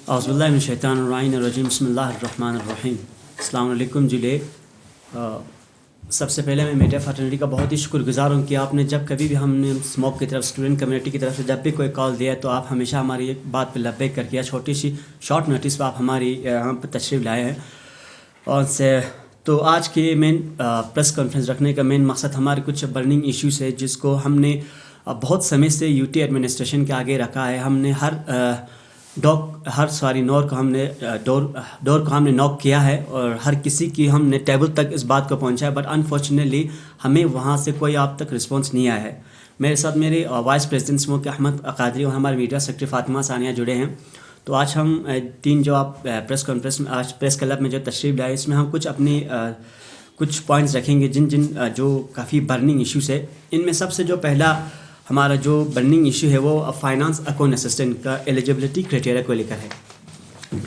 औज़ुबिल्लाहिमिनश्शैतानिर्रजीम बिस्मिल्लाहिर्रहमानिर्रहीम। अस्सलाम वालेकुम जिले। सबसे पहले मैं मीडिया फैटर्निटी का बहुत ही शुक्रगुजार हूँ कि आपने जब कभी भी हमने स्मोक की तरफ स्टूडेंट कम्युनिटी की तरफ से जब भी कोई कॉल दिया तो आप हमेशा हमारी एक बात पर लब्बैक करके या छोटी सी शॉर्ट नोटिस पर आप हमारी यहाँ पर तशरीफ़ लाए हैं। और से तो आज के मेन प्रेस कॉन्फ्रेंस रखने का मेन मकसद हमारे कुछ बर्निंग इश्यूज़ है जिसको हमने बहुत समय से यूटी एडमिनिस्ट्रेशन के आगे रखा है। हमने डोर को हमने नॉक किया है और हर किसी की हमने टेबल तक इस बात को पहुंचाया, बट अनफॉर्चुनेटली हमें वहां से कोई आप तक रिस्पांस नहीं आया है। मेरे साथ मेरे वाइस प्रेसिडेंट स्मोक अहमद कादरी और हमारे मीडिया सेक्रेटरी फातिमा सानिया जुड़े हैं। तो आज हम तीन जो आप प्रेस कॉन्फ्रेंस में आज प्रेस क्लब में जो तशरीफ़ लाए इसमें हम कुछ अपनी कुछ पॉइंट्स रखेंगे जिन जो काफ़ी बर्निंग इश्यूज़ है। इनमें सबसे जो पहला हमारा जो बर्निंग इशू है वो फाइनेंस अकाउंट असिस्टेंट का एलिजिबिलिटी क्राइटेरिया को लेकर है।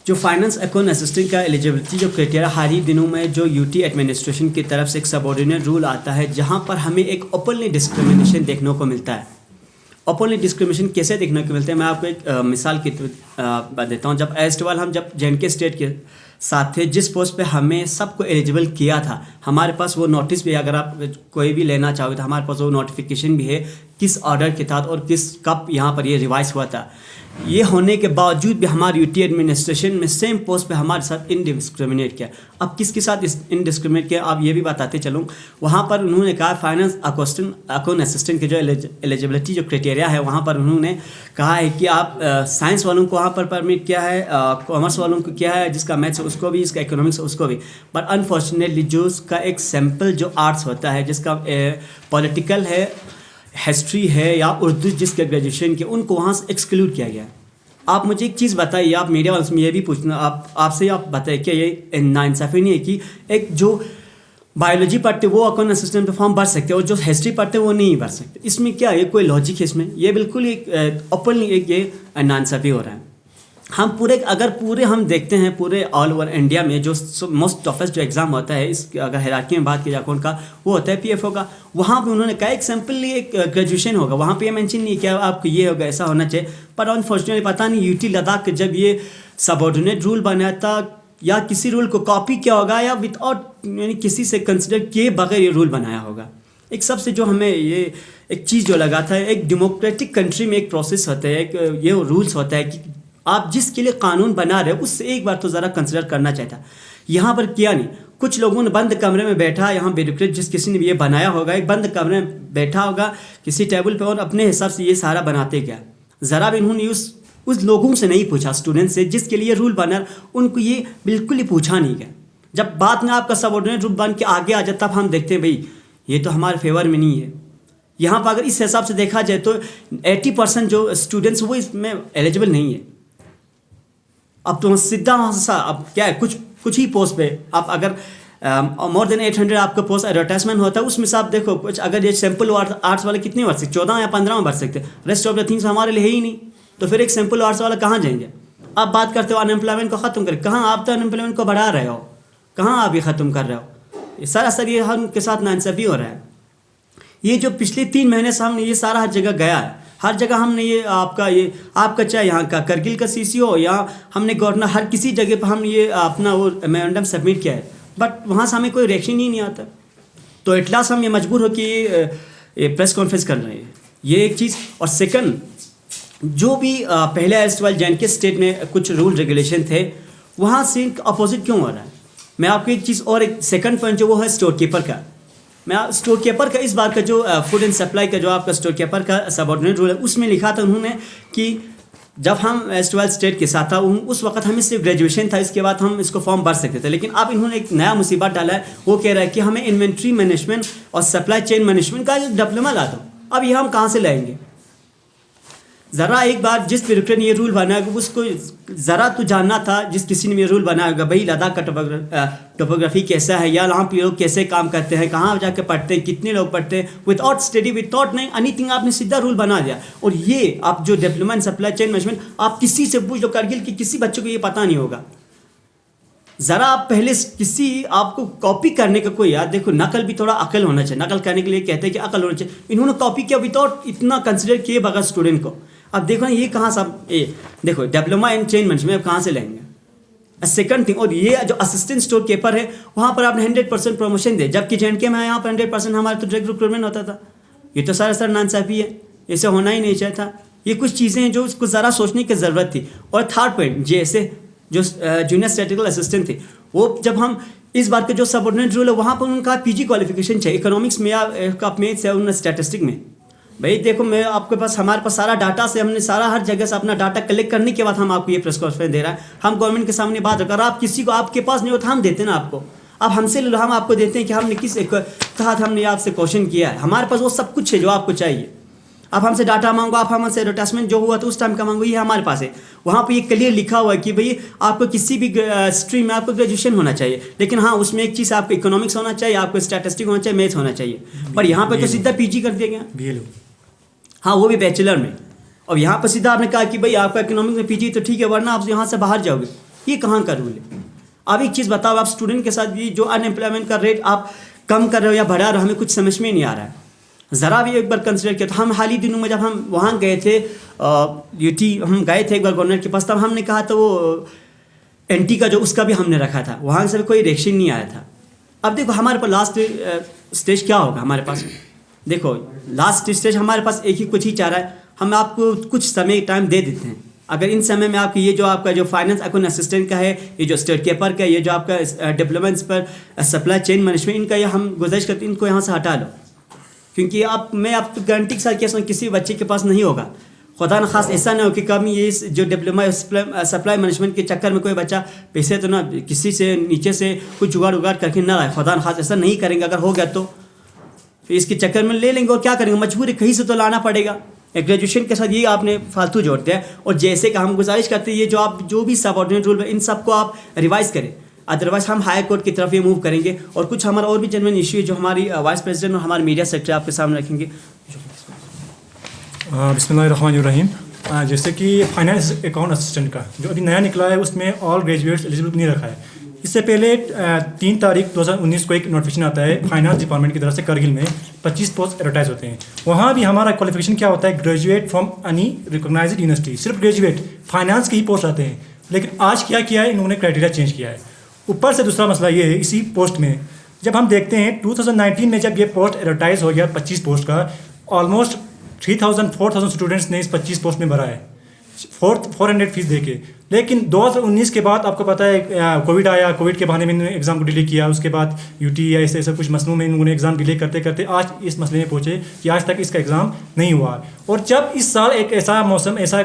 जो फाइनेंस अकाउंट असिस्टेंट का एलिजिबिलिटी जो क्राइटेरिया हाल ही दिनों में जो यूटी एडमिनिस्ट्रेशन की तरफ से एक सबऑर्डिनेट रूल आता है जहां पर हमें एक ओपनली डिस्क्रिमिनेशन देखने को मिलता है। ओपनली डिस्क्रिमिनेशन कैसे देखने को मिलता है मैं आपको एक मिसाल की बात देता हूँ। जब एस्टवाल हम जब जे स्टेट के साथ थे जिस पोस्ट पे हमें सबको एलिजिबल किया था, हमारे पास वो नोटिस भी अगर आप कोई भी लेना चाहोगे तो हमारे पास वो नोटिफिकेशन भी है किस ऑर्डर के साथ और किस कब यहाँ पर ये रिवाइज हुआ था। ये होने के बावजूद भी हमारे यूटी एडमिनिस्ट्रेशन में सेम पोस्ट पे हमारे साथ इनडिस्क्रिमिनेट किया। अब किसके साथ इनडिस्क्रिमिनेट किया आप ये भी बताते चलूँ। वहाँ पर उन्होंने कहा फाइनेंस अकाउंट असिस्टेंट के जो एलिजिबिलिटी जो क्राइटेरिया है वहाँ पर उन्होंने कहा है कि आप साइंस वालों को वहाँ पर परमिट किया है, कॉमर्स वालों को किया है, जिसका मैथ्स उसको भी, इसका इकोनॉमिक्स उसको भी। बट अनफॉर्चुनेटली जो उसका एक सैम्पल जो आर्ट्स होता है जिसका पॉलिटिकल है, हिस्ट्री है या उर्दू जिसके ग्रेजुएशन के, उनको वहाँ से एक्सक्लूड किया गया। आप मुझे एक चीज़ बताइए, आप मीडिया वालों से ये भी पूछना आपसे आप बताइए क्या ये नाइंसाफ़ी नहीं है कि एक जो बायोलॉजी पढ़ते वो अकाउंट असिस्टेंट पे फॉर्म भर सकते हैं और जो हिस्ट्री पढ़ते हैं वो नहीं भर सकते। इसमें क्या है, कोई लॉजिक है इसमें? ये बिल्कुल एक ओपनली एक ये नाइंसाफ़ी हो रहा है। हम पूरे हम देखते हैं पूरे ऑल ओवर इंडिया में जो मोस्ट टफेस्ट जो एग्ज़ाम होता है इस अगर हायरार्की में बात की जाए अकाउंट का, वो होता है पीएफओ का। वहाँ पे उन्होंने कहा एक सिंपली एक ग्रेजुएशन होगा, वहाँ पे मेंशन नहीं किया आपको ये होगा ऐसा होना चाहिए। पर अनफॉर्चुनेटली पता नहीं यूटी लद्दाख जब ये सबऑर्डिनेट रूल बनाया था या किसी रूल को कॉपी किया होगा या विदाउट यानी किसी से कंसिडर किए बगैर ये रूल बनाया होगा। एक सबसे जो हमें ये एक चीज़ जो लगा था, एक डेमोक्रेटिक कंट्री में एक प्रोसेस होता है, एक ये रूल्स होता है कि आप जिसके लिए कानून बना रहे हो उससे एक बार तो ज़रा कंसिडर करना चाहिए था। यहाँ पर किया नहीं। कुछ लोगों ने बंद कमरे में बैठा, यहाँ ब्यूरोक्रेट जिस किसी ने भी ये बनाया होगा एक बंद कमरे में बैठा होगा किसी टेबल पे और अपने हिसाब से ये सारा बनाते गया। ज़रा भी इन्होंने उस लोगों से नहीं पूछा, स्टूडेंट से जिसके लिए रूल बना उनको ये बिल्कुल ही पूछा नहीं गया। जब बात में आपका सबऑर्डिनेट रूल बन के आगे आ जाए तब हम देखते हैं भाई ये तो हमारे फेवर में नहीं है। यहाँ पर अगर इस हिसाब से देखा जाए तो 80% जो स्टूडेंट्स वो इसमें एलिजिबल नहीं है। अब तो सीधा अब क्या है, कुछ ही पोस्ट पे आप अगर मोर देन 800 आपका पोस्ट एडवर्टाइजमेंट होता है उसमें से आप देखो कुछ अगर ये सिंपल आर्ट्स वाले कितने भर सकते, 14 या 15 भर सकते, रेस्ट ऑफ द थिंग्स हमारे लिए है ही नहीं। तो फिर एक सिंपल आर्ट्स वाला कहाँ जाएंगे? आप बात करते हो अनएम्प्लॉयमेंट को ख़त्म करें, कहाँ आप तो अनएम्प्लॉयमेंट को बढ़ा रहे हो, कहाँ आप ये ख़त्म कर रहे हो? ये सरासर ये हम के साथ नाइंसाफ़ी हो रहा है। ये जो पिछले 3 महीने से हमने ये सारा हर जगह गया है, हर जगह हमने ये आपका चाहे यहाँ का करगिल का सीसी हो या हमने गवर्नर हर किसी जगह पर हमने ये अपना वो मेमोरेंडम सबमिट किया है, बट वहाँ से हमें कोई रिएक्शन ही नहीं आता। तो एट लास्ट हम ये मजबूर हो कि ये प्रेस कॉन्फ्रेंस कर रहे हैं, ये एक चीज़। और सेकंड जो भी पहले एस्टवाल जे स्टेट में कुछ रूल रेगुलेशन थे वहाँ से अपोजिट क्यों हो रहा है? मैं आपको एक चीज़ और एक सेकंड पॉइंट जो वो है स्टोर कीपर का। मैं स्टोर कीपर का इस बार का जो फूड एंड सप्लाई का जो आपका स्टोर कीपर का सबऑर्डिनेट रूल है उसमें लिखा था उन्होंने कि जब हम एस्टवाल स्टेट के साथ था उस वक्त हमें सिर्फ ग्रेजुएशन था, इसके बाद हम इसको फॉर्म भर सकते थे। लेकिन अब इन्होंने एक नया मुसीबत डाला है, वो कह रहा है कि हमें इन्वेंट्री मैनेजमेंट और सप्लाई चेन मैनेजमेंट का एक डिप्लोमा ला दो। अब ये हम कहाँ से लाएंगे? ज़रा एक बार जिस ब्यूरोक्रेट ने ये रूल बनाया उसको ज़रा तो जानना था, जिस किसी ने ये रूल बनाया होगा भाई लद्दाख का टोपोग्राफी कैसा है या वहाँ पे लोग कैसे काम करते हैं, कहाँ जाके पढ़ते हैं, कितने लोग पढ़ते हैं, विदाउट स्टडी विदाउट नहीं एनीथिंग आपने सीधा रूल बना दिया। और ये आप जो development and supply chain management आप किसी से पूछ लो, करगिल की किसी बच्चों को ये पता नहीं होगा। ज़रा आप पहले किसी आपको कॉपी करने का कोई यार देखो, नकल भी थोड़ा अकल होना चाहिए। नकल करने के लिए कहते हैं कि अकल होना चाहिए। इन्होंने कॉपी किया विदाउट इतना कंसिडर किए बगैर स्टूडेंट को। अब देखो ना ये कहाँ से देखो डिप्लोमा इन चेंज मैनेजमेंट कहाँ से लेंगे। सेकंड थिंग, और ये जो असिस्टेंट स्टोर कीपर है वहाँ पर आपने 100% प्रमोशन दे, जबकि JNK में यहाँ पर 100% हमारा तो डायरेक्ट रिक्रूटमेंट होता था। ये तो सर नाइंसाफ़ी है, इसे होना ही नहीं चाहिए था। ये कुछ चीज़ें हैं जो उसको ज़रा सोचने की ज़रूरत थी। और थर्ड पॉइंट, जैसे जो जूनियर स्टैटिस्टिकल असिस्टेंट थे, वो जब हम इस बार के जो सबऑर्डिनेट रूल है वहाँ पर उनका PG क्वालिफिकेशन चाहिए, इकोनॉमिक्स में या मैथ्स या उन स्टैटिस्टिक में। भाई देखो, मैं आपके पास हमारे पास सारा डाटा से हमने सारा हर जगह से अपना डाटा कलेक्ट करने के बाद हम आपको ये प्रेस कॉन्फ्रेंस दे रहा है। हम गवर्नमेंट के सामने बात अगर आप किसी को आपके पास नहीं होता हम देते ना आपको, आप हमसे ले लो, हम आपको देते हैं कि हमने किस तहत हमने आपसे क्वेश्चन किया है। हमारे पास वो सब कुछ है जो आपको चाहिए। आप हमसे डाटा मांगो, आप हमसे एडवर्टाइजमेंट जो हुआ तो उस टाइम का मांगो, ये हमारे पास है। वहाँ पे ये क्लियर लिखा हुआ है कि भाई आपको किसी भी स्ट्रीम में आपको ग्रेजुएशन होना चाहिए, लेकिन हाँ उसमें एक चीज़ आपको इकोनॉमिक्स होना चाहिए, आपको स्टैटिस्टिक होना चाहिए, मैथ्स होना चाहिए। पर यहाँ पर तो सीधा PG कर दिया गया, हाँ वो भी बैचलर में। और यहाँ पर सीधा आपने कहा कि भाई आपका इकोनॉमिक्स में PG तो ठीक है, वरना आप यहाँ से बाहर जाओगे। ये कहाँ का रूल है? अब एक चीज़ बताओ, आप स्टूडेंट के साथ ये जो अनएम्प्लॉयमेंट का रेट आप कम कर रहे हो या बढ़ा रहे हो, हमें कुछ समझ में नहीं आ रहा है। ज़रा भी एक बार कंसिडर किया। तो हम हाल ही दिनों में जब हम वहाँ गए थे UT, हम गए थे एक बार गवर्नर के पास, तब हमने कहा था वो NT का जो उसका भी हमने रखा था, वहाँ से कोई रिएक्शन नहीं आया था। अब देखो हमारे पास लास्ट स्टेज क्या होगा हमारे पास। देखो लास्ट स्टेज हमारे पास एक ही कुछ ही चाह रहा है, हम आपको कुछ समय टाइम दे देते हैं। अगर इन समय में आपकी ये जो आपका जो फाइनेंस अकाउंट असिस्टेंट का है, ये जो स्टेट कीपर का, ये जो आपका डिप्लोमेंट्स पर सप्लाई चेन मैनेजमेंट, इनका ये हम गुजारिश करते हैं इनको यहाँ से हटा लो। क्योंकि मैं आपको गारंटी के साथ कहता हूँ किसी बच्चे के पास नहीं होगा। खुदा न खास ऐसा ना हो कि कभी ये जो डिप्लोमा सप्लाई मैनेजमेंट के चक्कर में कोई बच्चा पैसे तो ना किसी से नीचे से कुछ जुगाड़ उगाड़ करके ना लाए। खुदा न खास ऐसा नहीं करेंगे, अगर हो गया तो इसके चक्कर में ले लेंगे और क्या करेंगे, मजबूरी कहीं से तो लाना पड़ेगा। ग्रेजुएशन के साथ ये आपने फालतू जोड़ते हैं। और जैसे कि हम गुजारिश करते हैं ये जो आप जो भी सबऑर्डिनेट रूल है इन सबको आप रिवाइज़ करें, अदरवाइज हम हाई कोर्ट की तरफ ये मूव करेंगे। और कुछ हमारा और भी जेन्युइन इशू है जो हमारी वाइस प्रेसिडेंट और हमारे मीडिया सेक्रेटरी आपके सामने रखेंगे। बिस्मिल्लाहिर्रहमानिर्रहीम। जैसे कि फाइनेंस अकाउंट असिस्टेंट का जो अभी नया निकला है उसमें ऑल ग्रेजुएट्स एलिजिबल नहीं रखा है। इससे पहले 3 तारीख 2019 को एक नोटिफिकेशन आता है फाइनेंस डिपार्टमेंट की तरफ से, करगिल में 25 पोस्ट एडवर्टाइज होते हैं। वहाँ भी हमारा क्वालिफिकेशन क्या होता है, graduate from any recognized university, सिर्फ ग्रेजुएट फाइनेंस के ही पोस्ट आते हैं। लेकिन आज क्या किया है इन्होंने, क्राइटेरिया चेंज किया है। ऊपर से दूसरा मसला ये है, इसी पोस्ट में जब हम देखते हैं 2019 में जब ये पोस्ट एडवर्टाइज हो गया 25 पोस्ट का, ऑलमोस्ट 4,000 स्टूडेंट्स ने इस 25 पोस्ट में भरा है 400 फीस देके। लेकिन 2019 के बाद आपको पता है कोविड आया, कोविड के बहाने में इन्होंने एग्ज़ाम को डिले किया। उसके बाद UT या ऐसे कुछ मसलों में इन्होंने एग्ज़ाम डिले करते करते आज इस मसले में पहुँचे कि आज तक इसका एग्ज़ाम नहीं हुआ। और जब इस साल एक ऐसा मौसम, ऐसा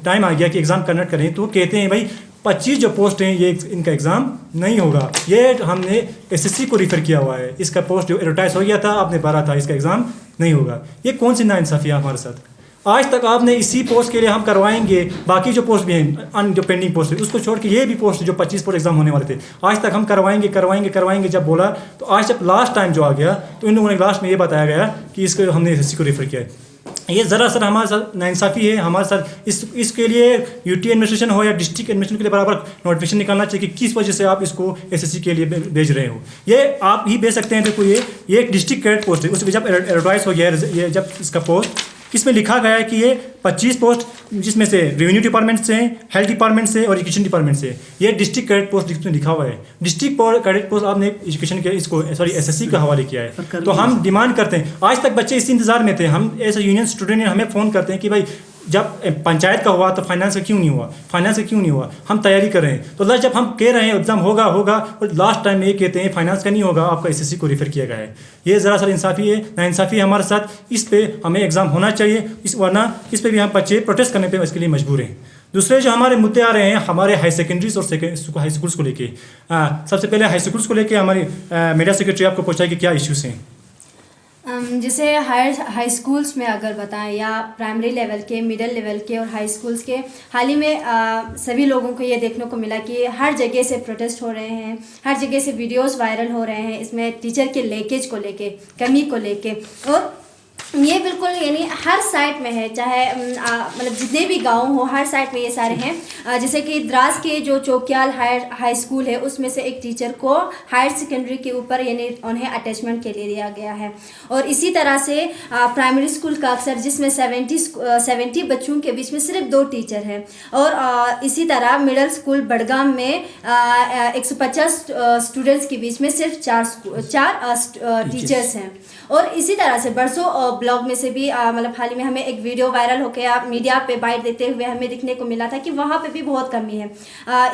टाइम आ गया कि एग्ज़ाम कंडक्ट करें, तो कहते हैं भाई 25 जो पोस्ट हैं ये इनका एग्ज़ाम नहीं होगा। ये हमने SSC को रिफ़र किया हुआ है, इसका पोस्ट जो एडवर्टाइज हो गया था आपने भरा था, इसका एग्ज़ाम नहीं होगा। ये कौन सी नाइंसाफ़ी है हमारे साथ। आज तक आपने इसी पोस्ट के लिए हम करवाएंगे, बाकी जो पोस्ट भी हैं जो पेंडिंग पोस्ट है उसको छोड़ के ये भी पोस्ट जो 25 पोस्ट एग्जाम होने वाले थे आज तक हम करवाएंगे जब बोला, तो आज जब लास्ट टाइम जो आ गया तो इन लोगों ने लास्ट में ये बताया गया कि इसको हमने SSC को रेफर किया है। ये ज़रा सर हमारे साथ नाइंसाफ़ी है हमारे साथ। इसके लिए UT एडमिनिस्ट्रेशन हो या डिस्ट्रिक्ट एडमिनिस्ट्रेशन के लिए बराबर नोटिफिकेशन निकालना चाहिए कि किस वजह से आप इसको SSC के लिए भेज रहे हो। ये आप ही भेज सकते हैं। देखो ये एक डिस्ट्रिक्ट कैडेट पोस्ट है, उसमें जब एडवर्टाइज हो गया ये जब इसका पोस्ट, इसमें लिखा गया है कि ये 25 पोस्ट जिसमें से रेवेन्यू डिपार्टमेंट से, हेल्थ डिपार्टमेंट से और एजुकेशन डिपार्टमेंट से, ये डिस्ट्रिक्ट कैडेट पोस्ट जिसमें लिखा हुआ है। डिस्ट्रिक्ट कैडेट पोस्ट आपने एजुकेशन के इसको SSC का हवाले किया है। तो हम डिमांड करते हैं, आज तक बच्चे इस इंतजार में थे। हम एज ए यूनियन स्टूडेंट हमें फ़ोन करते हैं कि भाई जब पंचायत का हुआ तो फाइनेंस का क्यों नहीं हुआ, हम तैयारी कर रहे हैं। तो जब हम कह रहे हैं एग्जाम होगा और लास्ट टाइम में ये कहते हैं फाइनेंस का नहीं होगा, आपका SSC को रेफर किया गया है। ये ज़रा सा इंसाफ़ी है, नाइंसाफ़ी है हमारे साथ। इस पे हमें एग्ज़ाम होना चाहिए, वरना इस पर भी हम बच्चे प्रोटेस्ट करने पर इसके लिए मजबूर हैं। दूसरे जो हमारे मुद्दे आ रहे हैं हमारे हाई सेकेंडरीज और हाई स्कूल्स को लेके, सबसे पहले हाई स्कूल्स को लेके हमारी मीडिया सेक्रेटरी आपको पूछा कि क्या इश्यूज़ हैं। जैसे हाई स्कूल्स में अगर बताएं या प्राइमरी लेवल के, मिडिल लेवल के और हाई स्कूल्स के, हाल ही में सभी लोगों को ये देखने को मिला कि हर जगह से प्रोटेस्ट हो रहे हैं, हर जगह से वीडियोस वायरल हो रहे हैं इसमें टीचर के लीकेज को लेके, कमी को लेके। और ये बिल्कुल यानी हर साइट में है, चाहे मतलब जितने भी गांव हो हर साइट में ये सारे हैं। जैसे कि द्रास के जो चौकियाल हाई स्कूल है उसमें से एक टीचर को हायर सेकेंडरी के ऊपर यानी उन्हें अटैचमेंट के लिए दिया गया है। और इसी तरह से प्राइमरी स्कूल का अक्सर जिसमें 70 बच्चों के बीच में सिर्फ 2 टीचर हैं। और इसी तरह मिडिल स्कूल बड़गाम में 150 स्टूडेंट्स के बीच में सिर्फ 4 टीचर्स हैं। और इसी तरह से बरसों ब्लॉग में से भी मतलब हाल ही में हमें एक वीडियो वायरल होकर मीडिया पे बाइट देते हुए हमें दिखने को मिला था कि वहाँ पे भी बहुत कमी है।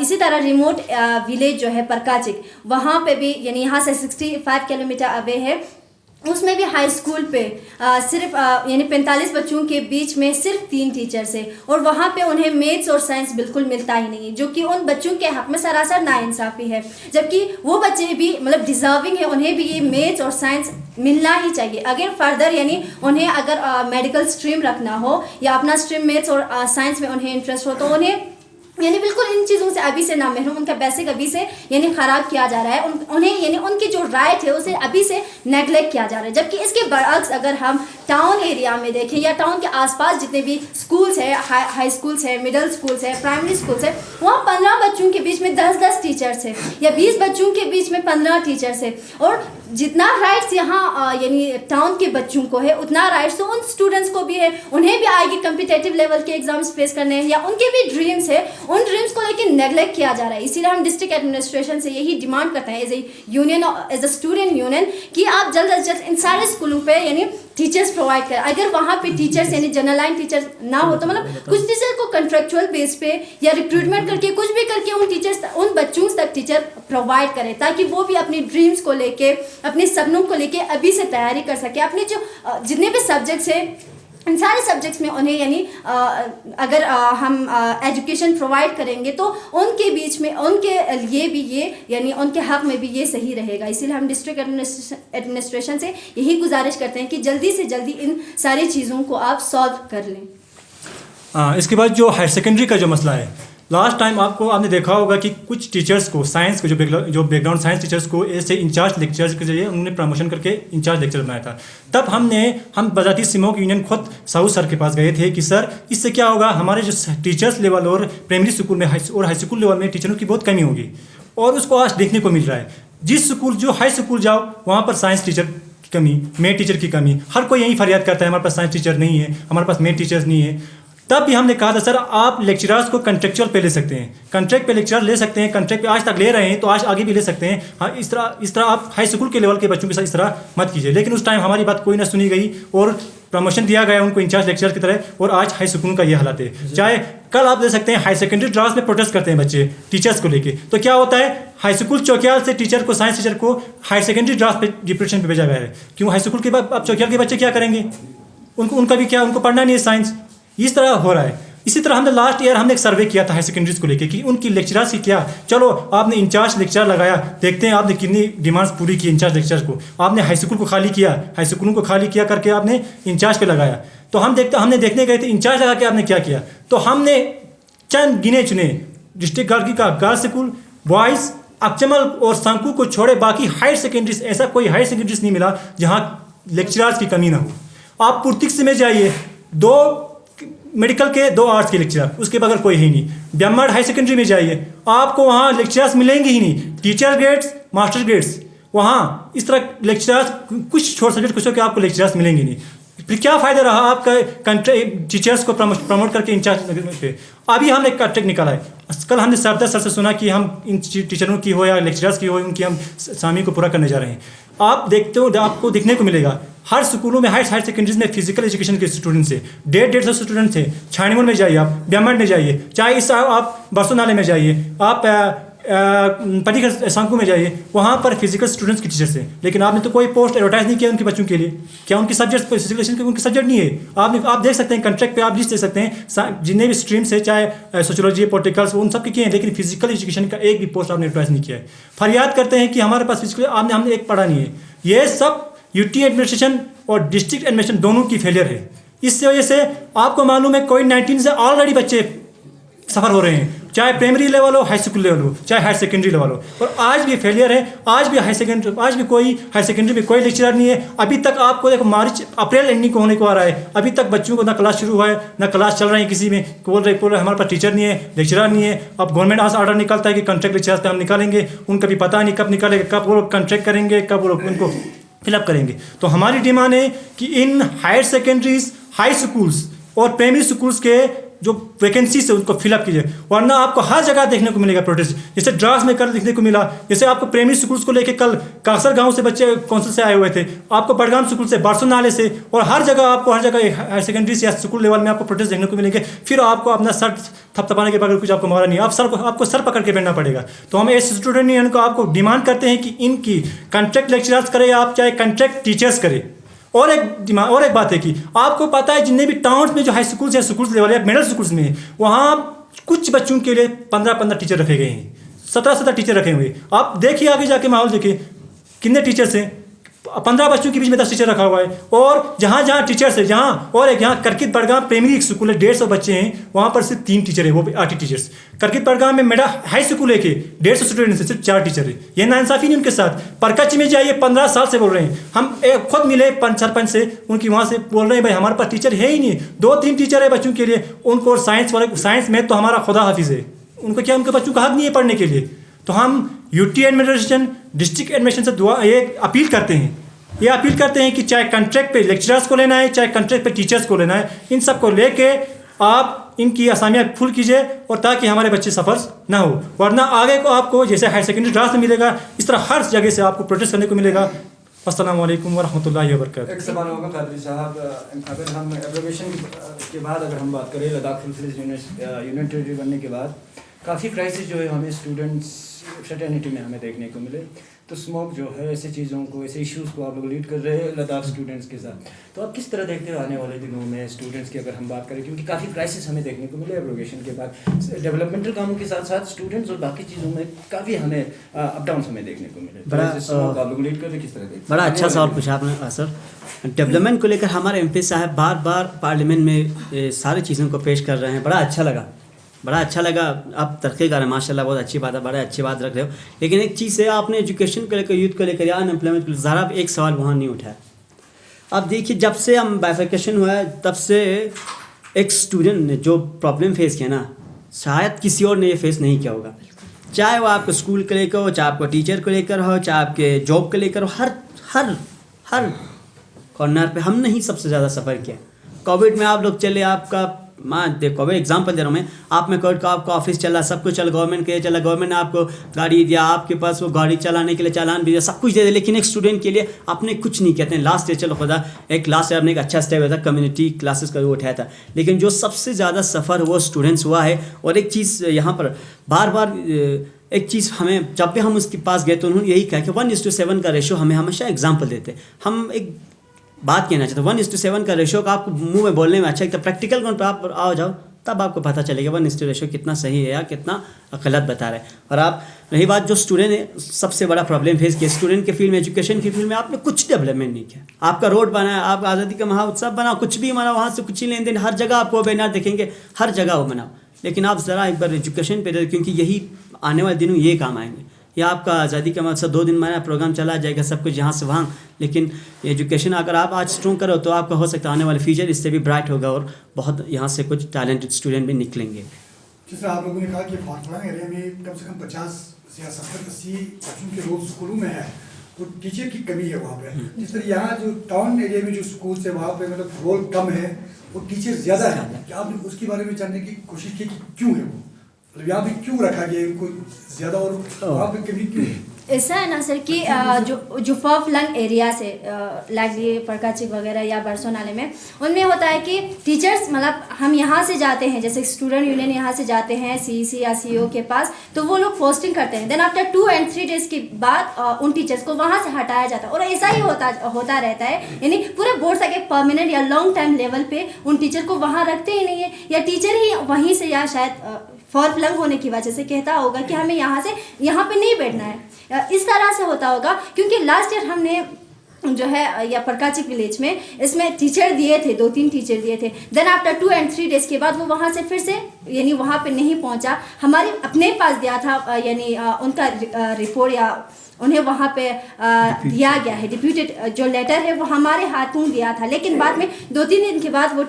इसी तरह रिमोट विलेज जो है परकाचिक, वहाँ पे भी यानी यहाँ से 65 किलोमीटर अवे है, उसमें भी हाई स्कूल पे सिर्फ यानी 45 बच्चों के बीच में सिर्फ 3 टीचर्स है। और वहाँ पे उन्हें मैथ्स और साइंस बिल्कुल मिलता ही नहीं है, जो कि उन बच्चों के हक में सरासर नाइंसाफ़ी है। जबकि वो बच्चे भी मतलब डिज़र्विंग है, उन्हें भी ये मैथ्स और साइंस मिलना ही चाहिए। अगर फर्दर यानी उन्हें अगर मेडिकल स्ट्रीम रखना हो या अपना स्ट्रीम मैथ्स और साइंस में उन्हें इंटरेस्ट हो तो उन्हें यानी बिल्कुल इन चीज़ों से अभी से ना महरूम, उनका बेसिक अभी से यानी ख़राब किया जा रहा है। उन्हें यानी उनकी जो राइट है उसे अभी से नेगलेक्ट किया जा रहा है। जबकि इसके बरअक्स अगर हम टाउन एरिया में देखें या टाउन के आसपास जितने भी स्कूल्स है, हाई स्कूल्स है, मिडिल स्कूल्स है, प्राइमरी स्कूल्स है, वहाँ 15 बच्चों के बीच में 10-10 टीचर्स है या 20 बच्चों के बीच में 15 टीचर्स है। और जितना राइट्स यहाँ यानी टाउन के बच्चों को है उतना राइट्स तो उन स्टूडेंट्स को भी है। उन्हें भी आगे कम्पिटेटिव लेवल के एग्जाम्स फेस करने हैं या उनके भी ड्रीम्स है, उन ड्रीम्स को लेकर नेगलेक्ट किया जा रहा है। इसीलिए हम डिस्ट्रिक्ट एडमिनिस्ट्रेशन से यही डिमांड करते हैं as a union, as a student union, कि आप जल्द अज जल्द इन सारे स्कूलों पे यानी टीचर्स प्रोवाइड करें। अगर वहाँ पे टीचर्स यानी जनरल लाइन टीचर्स ना हो तो मतलब कुछ टीचर को कंट्रेक्चुअल बेस पे या रिक्रूटमेंट करके कुछ भी करके उन टीचर्स उन बच्चों तक टीचर प्रोवाइड करें, ताकि वो भी अपनी ड्रीम्स को लेके अपने सपनों को लेके अभी से तैयारी कर सके। अपने जो जितने भी सब्जेक्ट्स हैं इन सारे सब्जेक्ट्स में उन्हें यानी अगर हम एजुकेशन प्रोवाइड करेंगे तो उनके बीच में उनके लिए भी ये यानी उनके हक में भी ये सही रहेगा। इसीलिए हम डिस्ट्रिक्ट एडमिनिस्ट्रेशन से यही गुजारिश करते हैं कि जल्दी से जल्दी इन सारी चीज़ों को आप सॉल्व कर लें। इसके बाद जो हायर सेकेंडरी का जो मसला है, लास्ट टाइम आपने देखा होगा कि कुछ टीचर्स को साइंस के जो बैकग्राउंड साइंस टीचर्स को ऐसे इंचार्ज लेक्चर्स के जरिए उन्होंने प्रमोशन करके इंचार्ज लेक्चर बनाया था। तब हम बजाती सिमोक यूनियन खुद साहू सर के पास गए थे कि सर इससे क्या होगा, हमारे जो टीचर्स लेवल और प्राइमरी स्कूल में और हाई स्कूल लेवल में टीचरों की बहुत कमी होगी। और उसको आज देखने को मिल रहा है। जिस स्कूल जो हाई स्कूल जाओ वहाँ पर साइंस टीचर की कमी, मैथ टीचर की कमी, हर कोई यही फरियाद करता है हमारे पास साइंस टीचर नहीं है, हमारे पास मैथ टीचर्स नहीं है। तब भी हमने कहा था सर आप लेक्चरर्स को कॉन्ट्रेक्चुअल पे ले सकते हैं, कॉन्ट्रैक्ट पे लेक्चरर ले सकते हैं, कॉन्ट्रैक्ट पे आज तक ले रहे हैं तो आज आगे भी ले सकते हैं। हाँ, इस तरह आप हाई स्कूल के लेवल के बच्चों के साथ इस तरह मत कीजिए। लेकिन उस टाइम हमारी बात कोई ना सुनी गई और प्रमोशन दिया गया उनको इंचार्ज लेक्चरर की तरह, और आज हाई स्कूल का ये हालत है। चाहे कल आप दे सकते हैं हाई सेकेंडरी क्लास में प्रोटेस्ट करते हैं बच्चे टीचर्स को लेके, तो क्या होता है हाई स्कूल चौकियाल से टीचर को, साइंस टीचर को हाई सेकेंडरी क्लास पे डिप्रेशन पे भेजा गया है। क्यों? हाई स्कूल के बाद अब चौकियाल के बच्चे क्या करेंगे? उनका भी क्या, उनको पढ़ना नहीं है साइंस। इस तरह हो रहा है। इसी तरह हमने लास्ट ईयर एक सर्वे किया था हाई सेकेंडरीज को लेके कि उनकी लेक्चरर्स की क्या, चलो आपने इंचार्ज लेक्चर लगाया, देखते हैं आपने कितनी डिमांड्स पूरी की इंचार्ज लेक्चर को। आपने हाई स्कूल को खाली किया, हाई स्कूलों को खाली किया करके आपने इंचार्ज पे लगाया। तो हमने देखने गए थे इंचार्ज लगा के आपने क्या किया। तो हमने चंद गिने चुने डिस्ट्रिक्ट गार्गी का गर्ल्स स्कूल, बॉयज़, अक्चमल और संकू को छोड़े बाकी हायर सेकेंडरीज, ऐसा कोई हायर सेकेंडरीज नहीं मिला जहाँ लेक्चरर्स की कमी ना हो। आप पुर्तिक्स में जाइए, 2 मेडिकल के 2 आर्ट्स के लेक्चरर, उसके बगैर कोई है नहीं। ब्यामड़ हाई सेकेंडरी में जाइए, आपको वहाँ लेक्चरर्स मिलेंगे ही नहीं, टीचर ग्रेड्स, मास्टर ग्रेड्स, वहाँ इस तरह लेक्चरर्स कुछ छोड़ सब्जेक्ट कुछ के आपको लेक्चरर्स मिलेंगे नहीं। फिर क्या फ़ायदा रहा आपका टीचर्स को प्रमोट करके इंचार्ज पे। अभी हमने एक कॉन्ट्रैक्ट निकाला है, कल हमने सरदार सर से सुना कि हम इन टीचरों की हो या लेक्चरर्स की हो, उनकी हम सामी को पूरा करने जा रहे हैं। आप देखते हो, आपको देखने को मिलेगा हर स्कूलों में, हायर सेकेंडरीज में फिजिकल एजुकेशन के स्टूडेंट्स हैं, 150 स्टूडेंट्स हैं। छानीमल में जाइए, आप ब्यामड़ में जाइए, चाहे इस आप बरसों नाले में जाइए, आप पटीखर सांकू में जाइए, वहाँ पर फिजिकल स्टूडेंट्स की टीचर्स हैं। लेकिन आपने तो कोई पोस्ट एडवर्टाइज नहीं किया उनके बच्चों के लिए। क्या उनके सब्जेक्ट फिजिकल एजुकेशन के उनके सब्जेक्ट नहीं है? आप देख सकते हैं कॉन्ट्रैक्ट पे, आप लिस्ट दे सकते हैं जितने भी स्ट्रीम्स है, चाहे सोशियोलॉजी, पॉलिटिकल्स, उन सब के किए हैं, लेकिन फिजिकल एजुकेशन का एक भी पोस्ट आपने एडवर्टाइज नहीं किया है। फरियाद करते हैं कि हमारे पास फिजिकल हमने एक पढ़ा नहीं है। ये सब यूटी एडमिनिस्ट्रेशन और डिस्ट्रिक्ट एडमिनिस्ट्रेशन दोनों की फेलियर है। इससे वजह से आपको मालूम है कोविड-19 से ऑलरेडी बच्चे सफ़र हो रहे हैं, चाहे प्राइमरी लेवल हो, हाई स्कूल लेवल हो, चाहे हायर सेकेंडरी लेवल हो, और आज भी फेलियर है। आज भी कोई हायर सेकेंडरी में कोई लेक्चरर नहीं है। अभी तक आपको देखो मार्च अप्रैल एंडिंग को होने को आ रहा है, अभी तक बच्चों को ना क्लास शुरू हुआ है ना क्लास चल रही है किसी में। बोल रहे हमारे पास टीचर नहीं है, लेक्चरर नहीं है। अब गवर्नमेंट आज ऑर्डर निकलता है कि कॉन्ट्रैक्ट लेक्चरर्स पे हम निकालेंगे, उनका भी पता नहीं कब निकालेंगे, कब वो लोग कॉन्ट्रैक्ट करेंगे, कब वो लोग उनको फिलअप करेंगे। तो हमारी डिमांड है कि इन हायर सेकेंडरीज, हाई स्कूल्स और प्राइमरी स्कूल्स के जो वैकेंसी है उनको फिलअप कीजिए, वरना आपको हर जगह देखने को मिलेगा प्रोटेस्ट। जैसे द्रास में कल देखने को मिला, जैसे आपको प्राइमरी स्कूल्स को लेकर कल कासर गांव से बच्चे काउंसिल से आए हुए थे, आपको बड़गाम स्कूल से, बारसो नाले से, और हर जगह हायर सेकेंडरी से या स्कूल लेवल में आपको प्रोटेस्ट देखने को मिलेंगे। फिर आपको अपना सर थपथपाने के बगैर कुछ आपको मौका नहीं, आपको सर पकड़ के बैठना पड़ेगा। तो हम एस स्टूडेंट यूनियन को आपको डिमांड करते हैं कि इनकी कॉन्ट्रैक्ट लेक्चरर्स करें आप, चाहे कॉन्ट्रैक्ट टीचर्स करें। और एक बात है कि आपको पता है जितने भी टाउन्स में जो हाई स्कूल्स या स्कूल्स लेवल या मिडिल स्कूल्स में, वहाँ कुछ बच्चों के लिए 15 टीचर रखे गए हैं, 17 टीचर रखे हुए। आप देखिए आगे जाके माहौल देखिए, कितने टीचर्स हैं, 15 बच्चों के बीच में 10 टीचर रखा हुआ है। और जहाँ टीचर्स है, यहाँ करकित बड़गाम प्राइमरी स्कूल है, 150 बच्चे हैं, वहाँ पर सिर्फ 3 टीचर है, वो भी आर्टी टीचर्स। करकित बड़गाम में मेरा हाई स्कूल है कि 150 स्टूडेंट्स है, सिर्फ 4 टीचर है। ये नाइंसाफ़ी नहीं उनके साथ। परकच में जाइए, 15 साल से बोल रहे हैं, हम खुद मिले सरपंच से, उनकी वहाँ से बोल रहे हैं भाई हमारे पास टीचर है ही नहीं, 2-3 टीचर है बच्चों के लिए। उनको साइंस में तो हमारा खुदा हाफिज़ है, उनको क्या उनके बच्चों का हक नहीं है पढ़ने के लिए। तो हम यूटी एडमिनिस्ट्रेशन, डिस्ट्रिक्ट एडमिनिस्ट्रेशन से ये अपील करते हैं कि चाहे कॉन्ट्रैक्ट पे लेक्चरर्स को लेना है, चाहे कॉन्ट्रैक्ट पे टीचर्स को लेना है, इन सब को लेके आप इनकी असामियाँ फुल कीजिए, और ताकि हमारे बच्चे सफ़र ना हो। वरना आगे को आपको जैसे हायर सेकेंडरी क्लास में मिलेगा, इस तरह हर जगह से आपको प्रोटेस्ट करने को मिलेगा। अस्सलाम वालेकुम वरहमतुल्लाहि वबरकातुहू। एक सवाल होगा कादरी साहब, अगर हम एब्रोगेशन के बाद अगर हम बात करें, लद्दाख फुल-फ्लेज यूनियन टेरिटरी बनने के बाद काफ़ी क्राइसिस जो है हमें स्टूडेंट्स फ्रेटर्निटी में हमें देखने को मिले। तो स्मोक जो है, ऐसे चीज़ों को, ऐसे इश्यूज़ को आप लोग लीड कर रहे हैं लद्दाख स्टूडेंट्स के साथ। तो आप किस तरह देखते हो आने वाले दिनों में स्टूडेंट्स की अगर हम बात करें, क्योंकि काफ़ी क्राइसिस हमें देखने को मिले एब्रोगेशन के बाद, डेवलपमेंटल कामों के साथ साथ स्टूडेंट्स और बाकी चीज़ों में काफ़ी हमें अप डाउन हमें देखने को मिले। आप लोग लीड कर रहे, किस तरह देखते? बड़ा अच्छा सवाल पूछा आपने सर। डेवलपमेंट को लेकर हमारे एमपी साहब बार बार पार्लियामेंट में सारी चीज़ों को पेश कर रहे हैं, बड़ा अच्छा लगा। आप तरक्की कर रहे हैं माशाल्लाह, बहुत अच्छी बात है, बड़ा अच्छी बात रख रहे हो। लेकिन एक चीज़ है, आपने एजुकेशन को लेकर, यूथ को लेकर या अनएम्प्लॉयमेंट को लेकर ज़रा एक सवाल वहाँ नहीं उठाया। अब देखिए, जब से हम बाइफिकेशन हुआ है तब से एक स्टूडेंट ने जो प्रॉब्लम फेस किया ना, शायद किसी और ने ये फेस नहीं किया होगा। चाहे वो आपको स्कूल को लेकर हो, चाहे आपको टीचर को लेकर हो, चाहे आपके जॉब को लेकर हो, हर कॉर्नर पे हमने ही सबसे ज़्यादा सफ़र किया। कोविड में आप लोग चले, आपका कोविड एग्जाम्पल दे रहा हूँ मैं, आप में कोविड का आपका ऑफिस चला, सब कुछ चला, गवर्नमेंट के चला, गवर्नमेंट ने आपको गाड़ी दिया, आपके पास वो गाड़ी चलाने के लिए चालान भी दिया, सब कुछ दे दिया, लेकिन एक स्टूडेंट के लिए आपने कुछ नहीं कहते हैं। लास्ट ईयर चलो खुदा, एक लास्ट ईयर आपने एक अच्छा स्टेप था, कम्युनिटी क्लासेस का वो उठाया था, लेकिन जो सबसे ज़्यादा सफ़र वो स्टूडेंट्स हुआ है। और एक चीज़ यहाँ पर बार एक चीज़ हमें, जब भी हम उसके पास गए तो उन्होंने यही कहा कि 1:7 का रेशो हमें हमेशा एग्जाम्पल देते। हम एक बात कहना चाहते हैं, 1:7 का रेशो का आपको मुंह में बोलने में अच्छा, एक तो प्रैक्टिकल ग्राउंड पर आप आओ जाओ, तब आपको पता चलेगा 1:7 रेशो कितना सही है या कितना गलत बता रहा है। और आप रही बात जो स्टूडेंट है, सबसे बड़ा प्रॉब्लम फेस किया स्टूडेंट के फील्ड में, एजुकेशन की फील्ड में आपने कुछ डेवलपमेंट नहीं किया। आपका रोड बनाया, आप आज़ादी का महोत्सव बनाओ, कुछ भी बनाओ, वहाँ से कुछ ही लेन देन, हर जगह आपको बैनर देखेंगे, हर जगह वो बनाओ। लेकिन आप ज़रा एक बार एजुकेशन पे, क्योंकि यही आने वाले दिनों ये काम आएंगे। या आपका आज़ादी का मकसद 2 दिन मना प्रोग्राम चला जाएगा, सब कुछ यहाँ से वहाँ, लेकिन एजुकेशन अगर आप आज स्ट्रॉन्ग करो तो आपका हो सकता है आने वाले फ्यूचर इससे भी ब्राइट होगा और बहुत यहाँ से कुछ टैलेंटेड स्टूडेंट भी निकलेंगे। जिस तरह आप लोगों ने कहा कि फारफलांग एरिया में कम से कम 50 या 70-80 बच्चों के रोल स्कूलों में है, तो टीचर की कमी है वहाँ पे। जिस तरह यहाँ जो टाउन एरिया में जो स्कूल है वहाँ पे मतलब रोल कम है और टीचर ज़्यादा है, क्या आपने उसके बारे में जानने की कोशिश की कि क्यों है वो, मतलब यहाँ पे क्यों रखा गया है उनको ज़्यादा और वहाँ पे कमी क्यों है? ऐसा है ना सर कि जो फारफलंग एरिया से लाइक परकाचिक वगैरह या बरसों नाले में, उनमें होता है कि टीचर्स, मतलब हम यहाँ से जाते हैं, जैसे स्टूडेंट यूनियन यहाँ से जाते हैं सीईसी या सीईओ के पास, तो वो लोग पोस्टिंग करते हैं। देन आफ्टर 2 और 3 डेज़ के बाद उन टीचर्स को वहाँ से हटाया जाता है। और ऐसा ही होता रहता है, यानी पूरे बोर्ड तक एक परमानेंट या लॉन्ग टाइम लेवल पे उन टीचर को वहाँ रखते ही नहीं है, या टीचर ही वहीं से, या शायद फारफलंग होने की वजह से कहता होगा कि हमें यहाँ पे नहीं बैठना है, इस तरह से होता होगा। क्योंकि लास्ट ईयर हमने जो है या परकाचिक विलेज में, इसमें टीचर दिए थे, 2-3 टीचर दिए थे। देन आफ्टर 2 and 3 days के बाद वो वहाँ से फिर से यानी वहाँ पे नहीं पहुँचा, हमारे अपने पास दिया था यानी उनका रिपोर्ट या उन्हें वहाँ पे दिया गया है, डिप्यूटेड जो लेटर है वो हमारे हाथों दिया था, लेकिन बाद में 2-3 दिन के बाद वो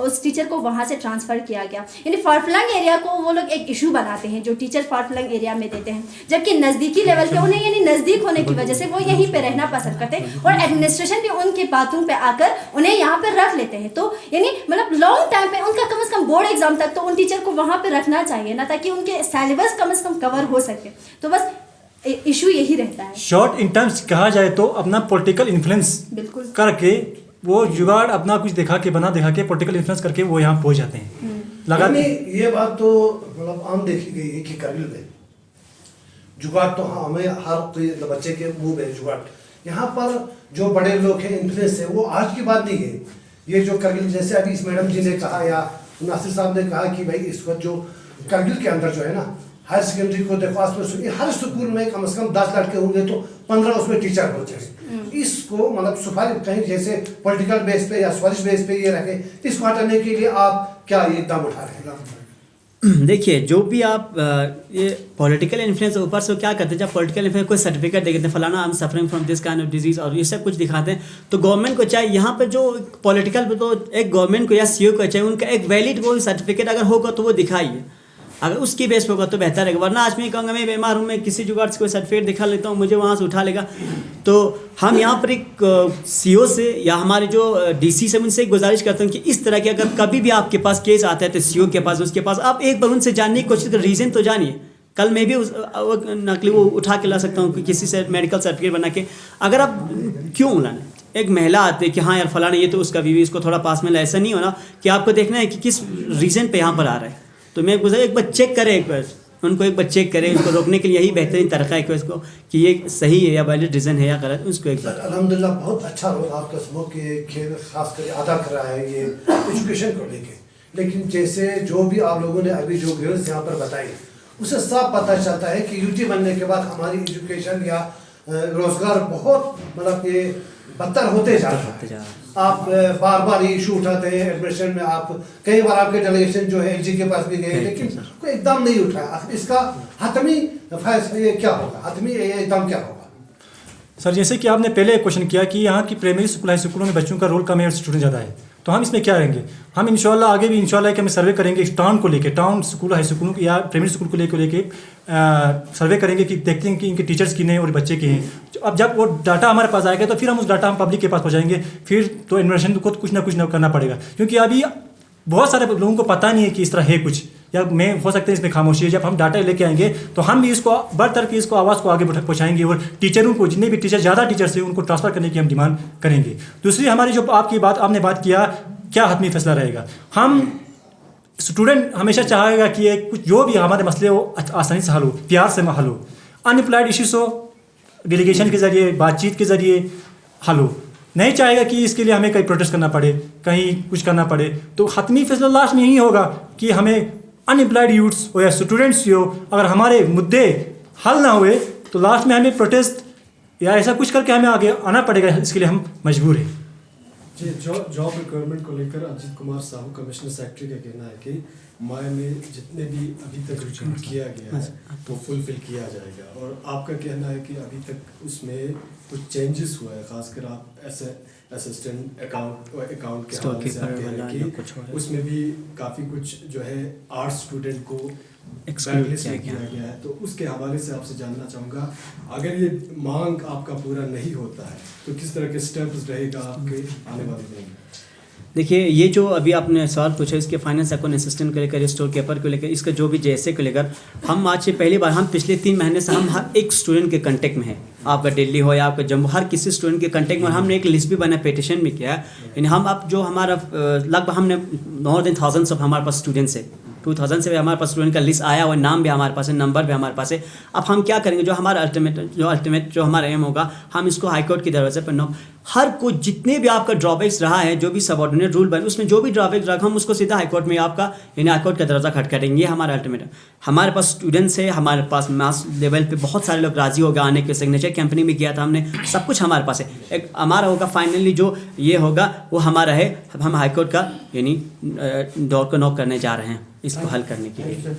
उस टीचर को वहाँ से ट्रांसफ़र किया गया। यानी फारफलंग एरिया को वो लोग एक इशू बनाते हैं जो टीचर फारफलंग एरिया में देते हैं, जबकि नज़दीकी लेवल के उन्हें यानी नज़दीक होने की वजह से वो यहीं पर रहना पसंद करते हैं और एडमिनिस्ट्रेशन भी उनकी बातों पर आकर उन्हें यहाँ पर रख लेते हैं। तो यानी मतलब लॉन्ग टाइम पर उनका कम से कम बोर्ड एग्जाम तक तो उन टीचर को वहाँ पर रखना चाहिए ना, ताकि उनके सिलेबस कम से कम कवर हो सके। तो बस इशू यही रहता है। शॉर्ट इन टर्म्स कहा जाए तो अपना पॉलिटिकल इन्फ्लुएंस बिल्कुल करके वो जुगाड़ अपना कुछ दिखा के पॉलिटिकल इन्फ्लुएंस करके वो यहाँ पहुँच जाते हैं। यानी ये बात तो मतलब आम देखी गई है कि करगिल में जुगाड़ तो हमें हर कोई बच्चे के मुंह में जुगाड़, यहाँ पर जो बड़े लोग हैं इन्फ्लुएंस है वो आज की बात नहीं है। ये जो करगिल जैसे अभी इस मैडम जी ने कहा या नासिर साहब ने कहा कि भाई इस वक्त जो करगिल के अंदर जो है ना हायर सेकेंडरी को देखो आसपास हर स्कूल में कम से कम 10 लड़के होंगे तो 15 उसमें टीचर होते हैं। इसको मतलब सुपारी कहीं जैसे पॉलिटिकल बेस पे या स्वरिश बेस पे ये रखे, इसको हटाने के लिए आप क्या ये कदम उठा रहे हैं? देखिए जो भी आप ये पॉलिटिकल इन्फ्लुएंस ऊपर से क्या करते हैं, जब पॉलिटिकल इन्फ्लुएंस कोई सर्टिफिकेट देते हैं फलाना I am suffering from this kind of disease और ये सब कुछ दिखाते हैं, तो गवर्नमेंट को चाहिए यहाँ पे जो पॉलिटिकल तो एक गवर्नमेंट को या सीईओ को चाहिए उनका एक वैलिड कोई सर्टिफिकेट अगर होगा तो वो दिखाइए, अगर उसकी बेस पे होगा तो बेहतर है। वरना आज मैं कहूँगा मैं बीमार हूँ, मैं किसी जुगाड़ से कोई सर्टिफिकेट दिखा लेता हूँ, मुझे वहाँ से उठा लेगा। तो हम यहाँ पर एक सीईओ से या हमारे जो डीसी से उनसे एक गुजारिश करते हैं कि इस तरह के अगर कभी भी आपके पास केस आता है तो सीईओ के पास उसके पास आप एक बार उनसे जानने की कोशिश करें, रीज़न तो जानिए। कल मैं भी नकली वो उठा के ला सकता हूँ किसी से मेडिकल सर्टिफिकेट बना के, अगर आप क्यों लाना। एक महिला आती है कि हाँ यार फलाना ये तो उसका बीवी, इसको थोड़ा पास में ला, ऐसा नहीं होना कि आपको देखना है कि किस रीज़न पे यहाँ पर आ रहा है। तो मैं गुजर एक बार चेक करें, एक बार उनको एक बार चेक करें, उसको रोकने के लिए यही बेहतरीन तरीका है कि उसको कि ये सही है या वैलिड रीज़न है या गलत, उसको एक बार। अल्हम्दुलिल्लाह बहुत अच्छा रोल आपका समूह के खेल खास कर अदा कर रहा है ये एजुकेशन को लेके। लेकिन जैसे जो भी आप लोगों ने अभी जो गर्ल्स यहाँ पर बताई उससे साफ पता चलता है कि यूटी बनने के बाद हमारी एजुकेशन या रोजगार बहुत मतलब ये बदतर होते जा रहा है। आप बार बार ये इशू उठाते हैं एडमिशन में, आप कई बार आपके डेलीगेशन जो है एलजी के पास भी गए लेकिन कोई एकदम नहीं उठाया। इसका हतमी फैसला क्या होगा, हतमी एकदम क्या होगा? सर जैसे कि आपने पहले क्वेश्चन किया कि यहाँ की प्राइमरी स्कूल हाई स्कूलों में बच्चों का रोल कम है और स्टूडेंट ज़्यादा है, तो हम इसमें क्या करेंगे? हम इंशाल्लाह आगे भी इंशाल्लाह कि हम सर्वे करेंगे इस टाउन को लेके, टाउन स्कूल हाई स्कूलों या प्राइमरी स्कूल को लेके सर्वे करेंगे कि देखते हैं कि इनके टीचर्स कितने हैं और बच्चे के हैं। अब जब वो डाटा हमारे पास आएगा तो फिर हम उस डाटा हम पब्लिक के पास पहुँचाएंगे, फिर तो इन्वेस्टिगेशन को कुछ ना करना पड़ेगा, क्योंकि अभी बहुत सारे लोगों को पता नहीं है कि इस तरह है कुछ, या मैं हो सकता है इसमें खामोशी है। जब हम डाटा लेके आएंगे तो हम भी इसको बढ़ के इसको आवाज़ को आगे पहुँचाएंगे और टीचरों को जितने भी टीचर ज़्यादा टीचर्स हैं उनको ट्रांसफ़र करने की हम डिमांड करेंगे। दूसरी हमारी जो आपने बात किया क्या हतमी फैसला रहेगा, हम स्टूडेंट हमेशा चाहेगा कि ये कुछ जो भी हमारे मसले हो आसानी से हल हो, प्यार से हल हो, अनएम्प्लॉयड इश्यूज़ हो डेलीगेशन के ज़रिए बातचीत के ज़रिए हल हो, नहीं चाहेगा कि इसके लिए हमें कहीं प्रोटेस्ट करना पड़े, कहीं कुछ करना पड़े। तो हतमी फैसला लास्ट में यही होगा कि हमें अनएम्प्लॉयड यूथ्स हो या स्टूडेंट्स हो, अगर हमारे मुद्दे हल ना हुए तो लास्ट में हमें प्रोटेस्ट या ऐसा कुछ करके हमें आगे आना पड़ेगा, इसके लिए हम मजबूर हैं। जी जॉब रिक्वायरमेंट को लेकर अजीत कुमार साहू कमिश्नर सेक्रेटरी का कहना है कि माय में जितने भी अभी तक रिक्रूट किया गया है वो फुलफिल किया जाएगा, और आपका कहना है कि अभी तक उसमें कुछ चेंजेस हुआ है, खासकर आप ऐसे असिस्टेंट अकाउंट के हवाले से आप कह रहे हैं कि उसमें भी काफ़ी कुछ जो है आर्ट्स स्टूडेंट को बैकलिस्ट किया गया है। तो उसके हवाले से आपसे जानना चाहूँगा, अगर ये मांग आपका पूरा नहीं होता है तो किस तरह के स्टेप्स रहेगा आपके आने वाले दिन में? देखिए ये जो अभी आपने सवाल पूछा इसके फाइनेंस अकाउंट असिस्टेंट को लेकर, स्टोर कीपर को लेकर, इसका जो भी जैसे को लेकर, हम आज से पहली बार हम पिछले 3 महीने से हम हर एक स्टूडेंट के कांटेक्ट में हैं, आपका दिल्ली हो या आपका जम्मू, हर किसी स्टूडेंट के कांटेक्ट में। हमने एक लिस्ट भी बना, पिटिशन भी किया है, यानी हम अब जो हमारा लगभग हमने more than thousands ऑफ हमारे पास स्टूडेंट्स है 2000 से भी हमारे पास स्टूडेंट का लिस्ट आया हुआ, नाम भी हमारे पास है, नंबर भी हमारे पास है। अब हम क्या करेंगे, जो हमारा अल्टीमेट जो हमारा एम होगा, हम इसको हाई कोर्ट के दरवाजे पर नो हर कुछ जितने भी आपका ड्रॉबैक्स रहा है, जो भी सबऑर्डिनेट रूल बने उसमें जो भी ड्रॉबैक्स रखा, हम उसको सीधा हाई कोर्ट में आपका यानी हाई कोर्ट का दरवाजा खटखटेंगे। ये हमारा अल्टीमेट। हमारे पास स्टूडेंट्स है, हमारे पास मास लेवल पे बहुत सारे लोग राजी हो गए आने के, सिग्नेचर कैंपेनिंग भी किया था हमने, सब कुछ हमारे पास है। एक हमारा होगा फाइनली जो ये होगा वो हमारा है, हम हाई कोर्ट का यानी डोर को नॉक करने जा रहे हैं इसको हल करने के लिए।